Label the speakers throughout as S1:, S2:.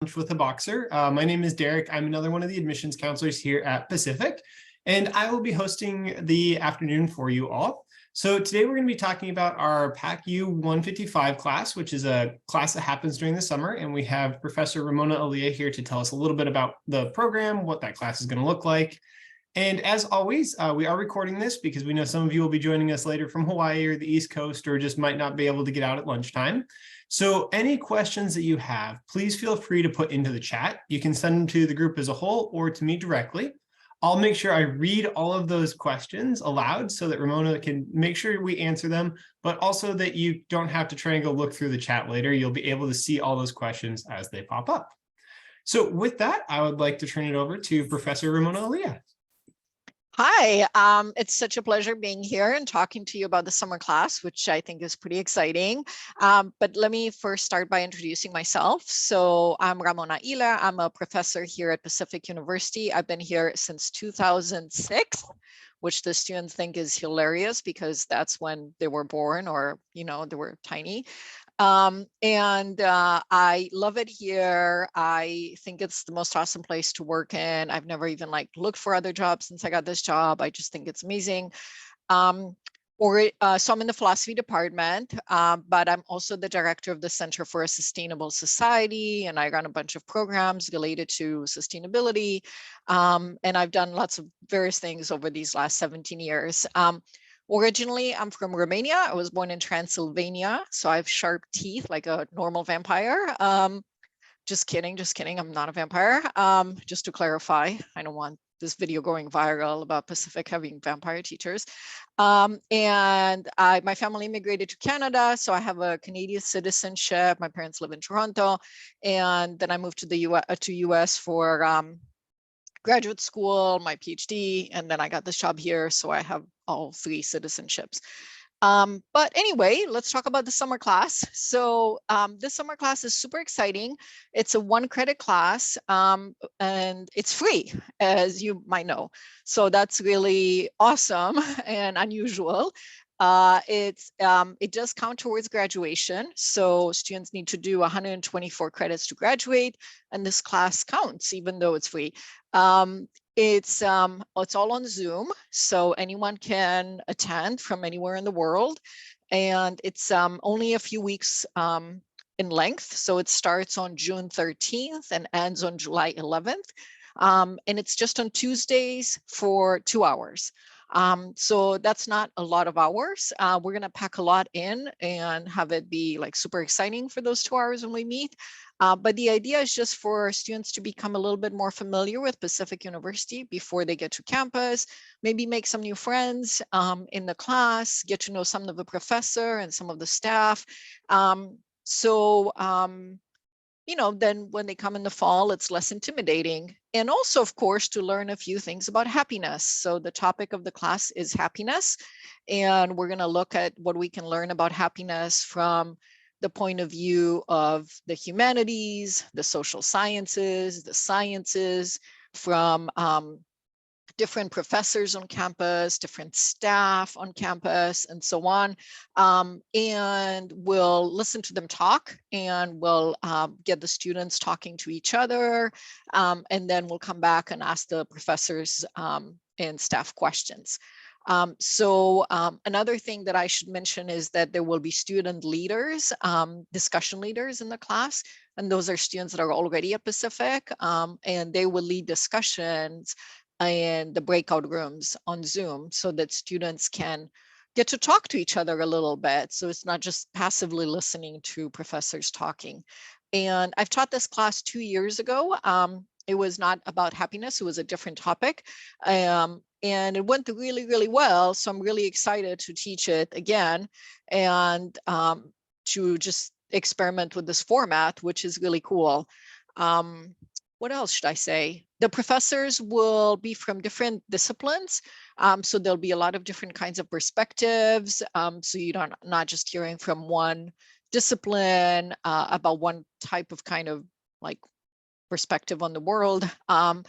S1: with a boxer. My name is Derek. I'm another one of the admissions counselors here at Pacific, and I will be hosting the afternoon for you all. So today we're going to be talking about our PACU 155 class, which is a class that happens during the summer, and we have Professor Ramona Aaliyah here to tell us a little bit about the program, what that class is going to look like. And as always, we are recording this because we know some of you will be joining us later from Hawaii or the East Coast, or just might not be able to get out at lunchtime. So any questions that you have, please feel free to put into the chat. You can send them to the group as a whole or to me directly. I'll make sure I read all of those questions aloud so that Ramona can make sure we answer them, but also that you don't have to try and go look through the chat later. You'll be able to see all those questions as they pop up. So with that, I would like to turn it over to Professor Ramona Aaliyah.
S2: Hi, it's such a pleasure being here and talking to you about the summer class, which I think is pretty exciting. But let me first start by introducing myself. So I'm Ramona Aaliyah. I'm a professor here at Pacific University. I've been here since 2006, which the students think is hilarious because that's when they were born, or, you know, they were tiny. I love it here. I think it's the most awesome place to work in. I've never even looked for other jobs since I got this job. I just think it's amazing. So I'm in the philosophy department, but I'm also the director of the Center for a Sustainable Society, and I run a bunch of programs related to sustainability. And I've done lots of various things over these last 17 years. Originally, I'm from Romania. I was born in Transylvania, so I have sharp teeth like a normal vampire. Just kidding. I'm not a vampire. Just to clarify, I don't want this video going viral about Pacific having vampire teachers. My family immigrated to Canada, so I have a Canadian citizenship. My parents live in Toronto, and then I moved to the US for graduate school, my PhD, and then I got this job here, so I have all three citizenships. But anyway, let's talk about the summer class. So this summer class is super exciting. It's a 1-credit class, and it's free, as you might know. So that's really awesome and unusual. It does count towards graduation. So students need to do 124 credits to graduate, and this class counts even though it's free. It's all on Zoom, so anyone can attend from anywhere in the world, and it's only a few weeks in length. So it starts on June 13th and ends on July 11th, and it's just on Tuesdays for 2 hours. So that's not a lot of hours. We're gonna pack a lot in and have it be super exciting for those 2 hours when we meet. But the idea is just for students to become a little bit more familiar with Pacific University before they get to campus, maybe make some new friends in the class, get to know some of the professor and some of the staff. Then when they come in the fall, it's less intimidating. And also, of course, to learn a few things about happiness. So the topic of the class is happiness. And we're going to look at what we can learn about happiness from the point of view of the humanities, the social sciences, the sciences, from different professors on campus, different staff on campus, and so on. And we'll listen to them talk, and we'll get the students talking to each other. And then we'll come back and ask the professors and staff questions. Another thing that I should mention is that there will be student leaders, discussion leaders in the class, and those are students that are already at Pacific, and they will lead discussions in the breakout rooms on Zoom so that students can get to talk to each other a little bit. So it's not just passively listening to professors talking. And I've taught this class 2 years ago. It was not about happiness, it was a different topic. And it went really, really well. So I'm really excited to teach it again and to just experiment with this format, which is really cool. What else should I say? The professors will be from different disciplines. So there'll be a lot of different kinds of perspectives. So you're not just hearing from one discipline about one type of kind of perspective on the world. Yeah,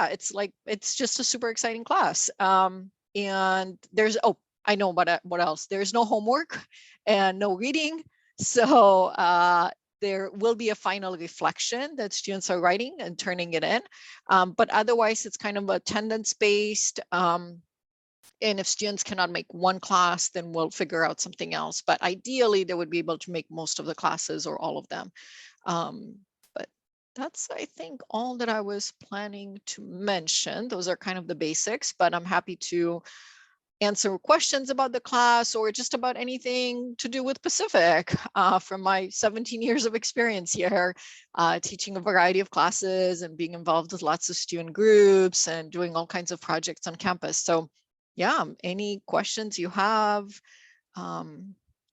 S2: it's just a super exciting class. And there's, I know what else. There's no homework and no reading. So there will be a final reflection that students are writing and turning it in. But otherwise, it's kind of attendance based. And if students cannot make one class, then we'll figure out something else. But ideally, they would be able to make most of the classes or all of them. But that's, I think, all that I was planning to mention. Those are kind of the basics, but I'm happy to answer questions about the class or just about anything to do with Pacific from my 17 years of experience here, teaching a variety of classes and being involved with lots of student groups and doing all kinds of projects on campus. So yeah, any questions you have,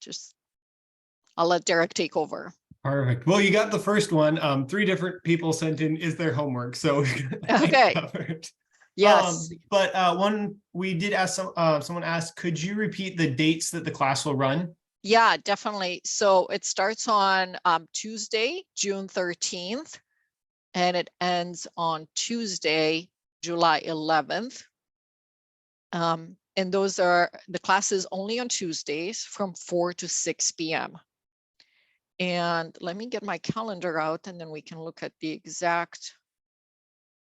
S2: just I'll let Derek take over.
S1: Perfect. Well, you got the first one. 3 different people sent in is their homework, so
S2: Okay.
S1: covered.
S2: Yes.
S1: But one we did ask someone asked, could you repeat the dates that the class will run?
S2: Yeah, definitely. So it starts on Tuesday, June 13th, and it ends on Tuesday, July 11th. And those are the classes only on Tuesdays from 4 to 6 p.m. And let me get my calendar out and then we can look at the exact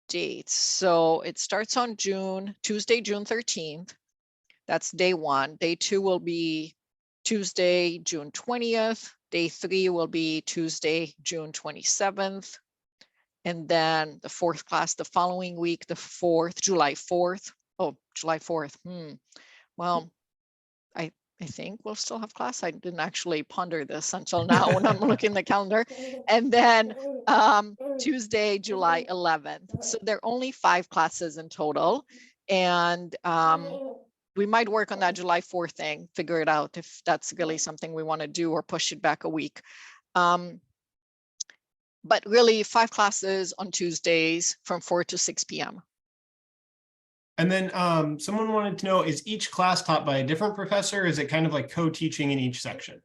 S2: dates. So it starts on Tuesday, June 13th. That's day 1. Day 2 will be Tuesday, June 20th. Day 3 will be Tuesday, June 27th. And then the 4th class the following week, the 4th, July 4th. Oh, July 4th. Well, I think we'll still have class. I didn't actually ponder this until now when I'm looking at the calendar. And then Tuesday, July 11th. So there are only 5 classes in total. And we might work on that July 4th thing, figure it out if that's really something we want to do or push it back a week. But really 5 classes on Tuesdays from 4 to 6 p.m.
S1: And then someone wanted to know, is each class taught by a different professor? Is it kind of like co-teaching in each section?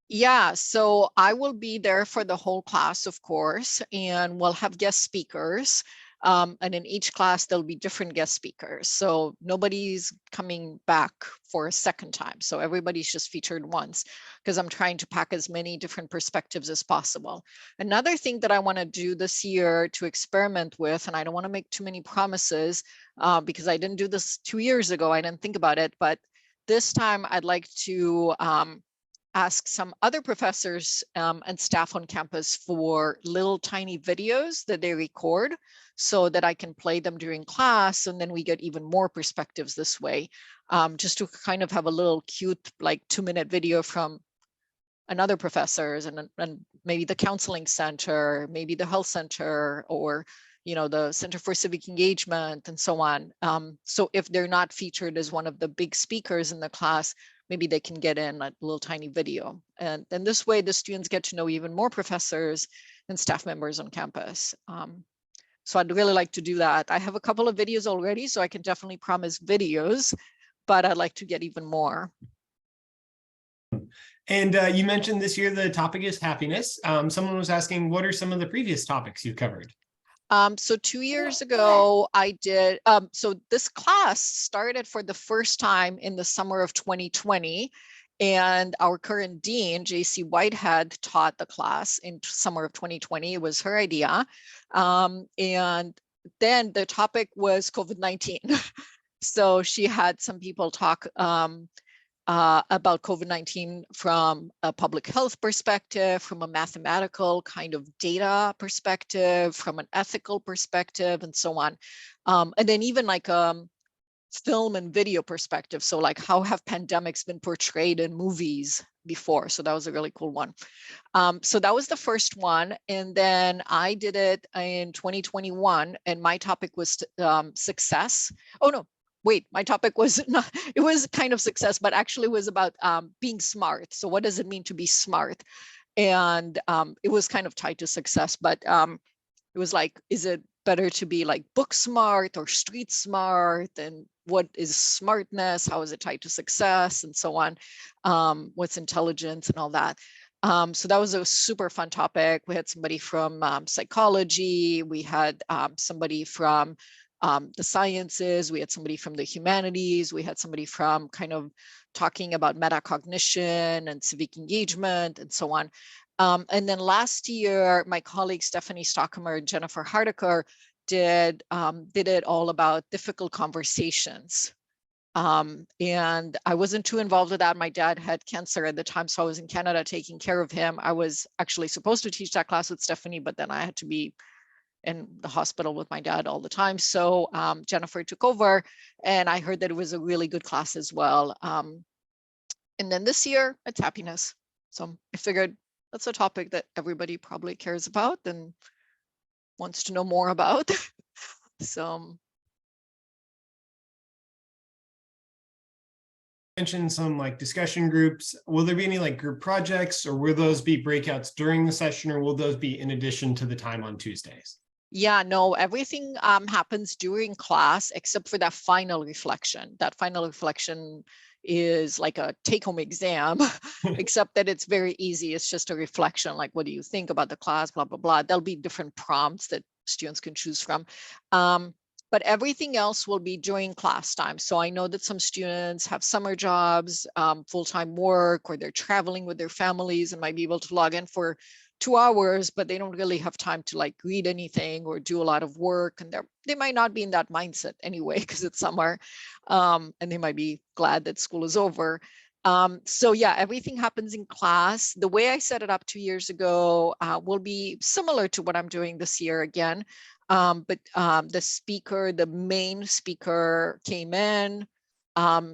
S2: Yeah, so I will be there for the whole class, of course, and we'll have guest speakers. And in each class, there'll be different guest speakers. So nobody's coming back for a second time. So everybody's just featured once because I'm trying to pack as many different perspectives as possible. Another thing that I want to do this year to experiment with, and I don't want to make too many promises because I didn't do this 2 years ago. I didn't think about it, but this time I'd like to ask some other professors and staff on campus for little tiny videos that they record so that I can play them during class, and then we get even more perspectives this way, just to kind of have a little cute like 2-minute video from another professors and maybe the counseling center, maybe the health center, or the Center for Civic Engagement and so on. So if they're not featured as one of the big speakers in the class, maybe they can get in a little tiny video. And then this way the students get to know even more professors and staff members on campus. So I'd really like to do that. I have a couple of videos already, so I can definitely promise videos, but I'd like to get even more.
S1: And you mentioned this year the topic is happiness. Someone was asking, what are some of the previous topics you've covered?
S2: So 2 years ago, I did, so this class started for the first time in the summer of 2020. And our current dean, JC Whitehead, taught the class in summer of 2020. It was her idea. And then the topic was COVID-19. So she had some people talk about COVID-19 from a public health perspective, from a mathematical kind of data perspective, from an ethical perspective, and so on. And then even like film and video perspective. So like, how have pandemics been portrayed in movies before? So that was a really cool one. So that was the first one. And then I did it in 2021, and my topic was success. Oh no, wait, my topic was not, it was kind of success, but actually was about being smart. So what does it mean to be smart? And it was kind of tied to success, but it was like, is it better to be like book smart or street smart? And what is smartness? How is it tied to success? And so on. What's intelligence and all that. So that was a super fun topic. We had somebody from psychology. We had somebody from the sciences. We had somebody from the humanities. We had somebody from kind of talking about metacognition and civic engagement and so on. And then last year, my colleagues Stephanie Stockamer and Jennifer Hardiker did it all about difficult conversations. And I wasn't too involved with that. My dad had cancer at the time, so I was in Canada taking care of him. I was actually supposed to teach that class with Stephanie, but then I had to be in the hospital with my dad all the time. So Jennifer took over, and I heard that it was a really good class as well. And then this year, it's happiness. So I figured that's a topic that everybody probably cares about and wants to know more about. So
S1: Mentioned some like discussion groups. Will there be any like group projects, or will those be breakouts during the session, or will those be in addition to the time on Tuesdays?
S2: yeah, no, everything happens during class except for that final reflection. That final reflection is like a take-home exam, except that it's very easy. It's just a reflection, like, what do you think about the class, blah, blah, blah. There'll be different prompts that students can choose from. But everything else will be during class time. So I know that some students have summer jobs, full-time work, or they're traveling with their families and might be able to log in for 2 hours, but they don't really have time to like read anything or do a lot of work. And they might not be in that mindset anyway, because it's summer, and they might be glad that school is over. So yeah, everything happens in class. The way I set it up 2 years ago will be similar to what I'm doing this year again. But the main speaker came in,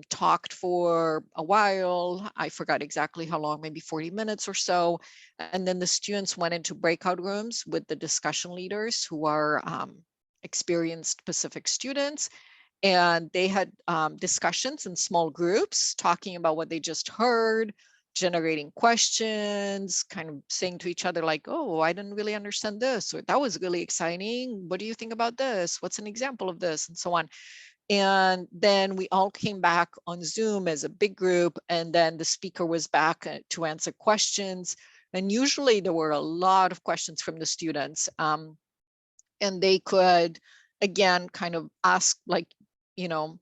S2: talked for a while. I forgot exactly how long, maybe 40 minutes or so. And then the students went into breakout rooms with the discussion leaders who are experienced Pacific students. And they had discussions in small groups, talking about what they just heard, generating questions, kind of saying to each other like, oh, I didn't really understand this, or that was really exciting. What do you think about this? What's an example of this? And so on. And then we all came back on Zoom as a big group, and then the speaker was back to answer questions. And usually there were a lot of questions from the students, and they could, again, kind of ask like, you know,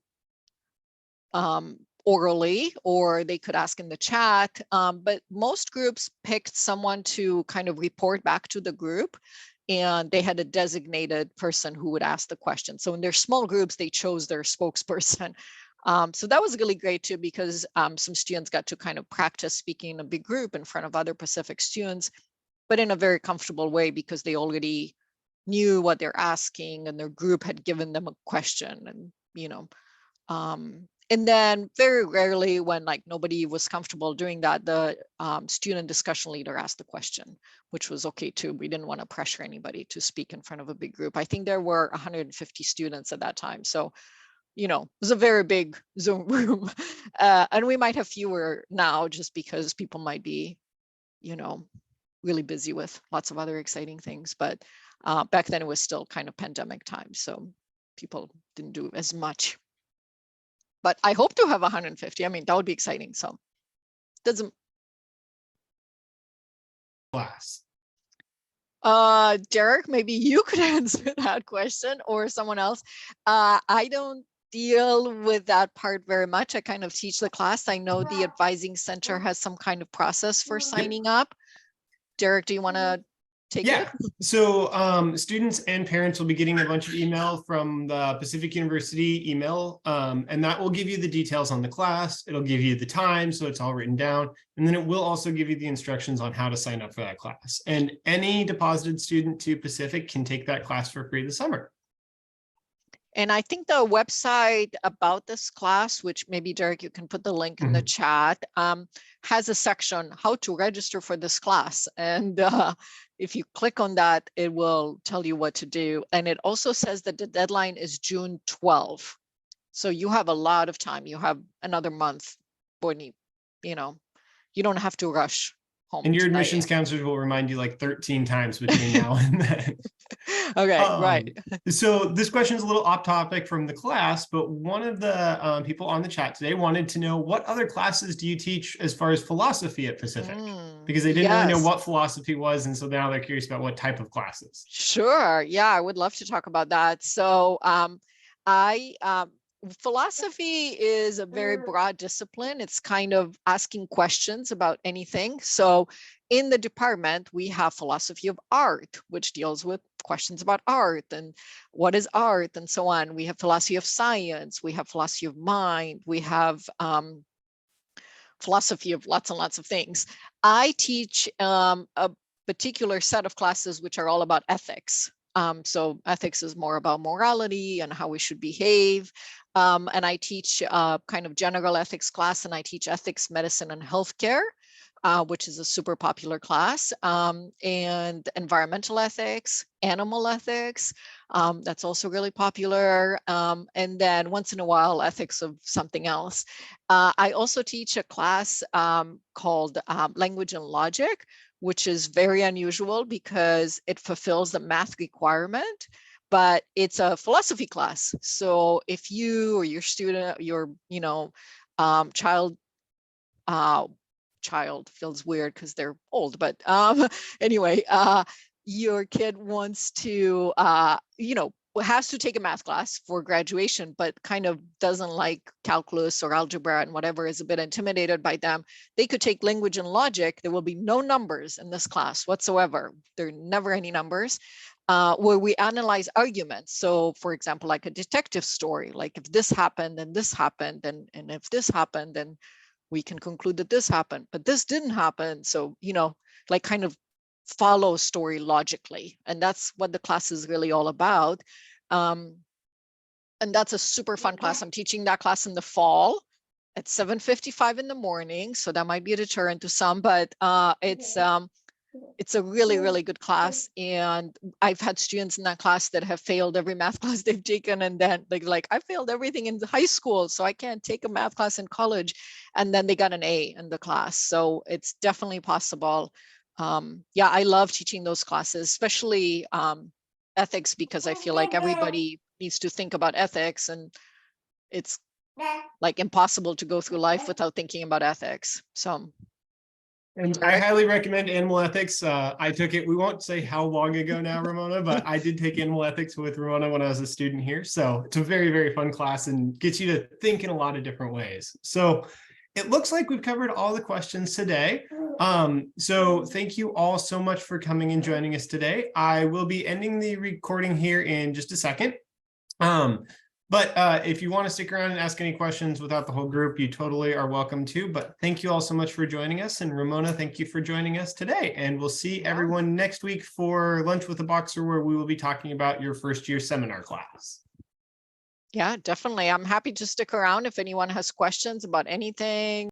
S2: orally, or they could ask in the chat. But most groups picked someone to kind of report back to the group, and they had a designated person who would ask the question. So in their small groups, they chose their spokesperson. So that was really great too, because some students got to kind of practice speaking in a big group in front of other Pacific students, but in a very comfortable way, because they already knew what they're asking and their group had given them a question. And, you know, and then very rarely, when like nobody was comfortable doing that, the student discussion leader asked the question, which was okay too. We didn't want to pressure anybody to speak in front of a big group. I think there were 150 students at that time. So, you know, it was a very big Zoom room. And we might have fewer now, just because people might be, you know, really busy with lots of other exciting things. But back then it was still kind of pandemic time, so people didn't do as much. But I hope to have 150. I mean, that would be exciting. So doesn't.
S1: Class.
S2: Derek, maybe you could answer that question, or someone else. I don't deal with that part very much. I kind of teach the class. I know the advising center has some kind of process for signing up. Derek, do you want to take it?
S1: So students and parents will be getting a bunch of email from the Pacific University email, and that will give you the details on the class. It'll give you the time, so it's all written down. And then it will also give you the instructions on how to sign up for that class. And any deposited student to Pacific can take that class for free this summer.
S2: And I think the website about this class, which maybe Derek, you can put the link in the chat, has a section how to register for this class. And if you click on that, it will tell you what to do. And it also says that the deadline is June 12. So you have a lot of time. You have another month, Bonnie. You know, you don't have to rush home.
S1: And your admissions counselors will remind you like 13 times between now and then.
S2: Okay, right.
S1: So this question is a little off topic from the class, but one of the people on the chat today wanted to know, what other classes do you teach as far as philosophy at Pacific? Because they didn't really know what philosophy was, and so now they're curious about what type of classes.
S2: Sure. Yeah, I would love to talk about that. So philosophy is a very broad discipline. It's kind of asking questions about anything. So in the department, we have philosophy of art, which deals with questions about art and what is art and so on. We have philosophy of science, we have philosophy of mind, we have philosophy of lots and lots of things. I teach a particular set of classes which are all about ethics. So ethics is more about morality and how we should behave. And I teach kind of general ethics class, and I teach ethics, medicine, and healthcare, which is a super popular class, and environmental ethics, animal ethics. That's also really popular. And then once in a while, ethics of something else. I also teach a class called language and logic, which is very unusual because it fulfills the math requirement, but it's a philosophy class. So if you or your student, your child feels weird because they're old, but anyway, your kid wants to has to take a math class for graduation, but kind of doesn't like calculus or algebra and whatever, is a bit intimidated by them, they could take language and logic. There will be no numbers in this class whatsoever. There are never any numbers, where we analyze arguments. So for example, like a detective story, like if this happened and this happened, and if this happened, then we can conclude that this happened, but this didn't happen. So, like kind of follow story logically. And that's what the class is really all about. And that's a super fun class. I'm teaching that class in the fall at 7:55 in the morning. So that might be a deterrent to some, but it's a really, really good class. And I've had students in that class that have failed every math class they've taken. And then like, I failed everything in high school, so I can't take a math class in college. And then they got an A in the class. So it's definitely possible. Yeah, I love teaching those classes, especially ethics, because I feel like everybody needs to think about ethics, and it's like impossible to go through life without thinking about ethics. So.
S1: And I highly recommend animal ethics. I took it, we won't say how long ago now, Ramona, but I did take animal ethics with Ramona when I was a student here. So it's a very, very fun class and gets you to think in a lot of different ways. So it looks like we've covered all the questions today. So thank you all so much for coming and joining us today. I will be ending the recording here in just a second. But if you want to stick around and ask any questions without the whole group, you totally are welcome to. But thank you all so much for joining us. And Ramona, thank you for joining us today. And we'll see everyone next week for Lunch with a Boxer, where we will be talking about your first year seminar class.
S2: Yeah, definitely. I'm happy to stick around if anyone has questions about anything.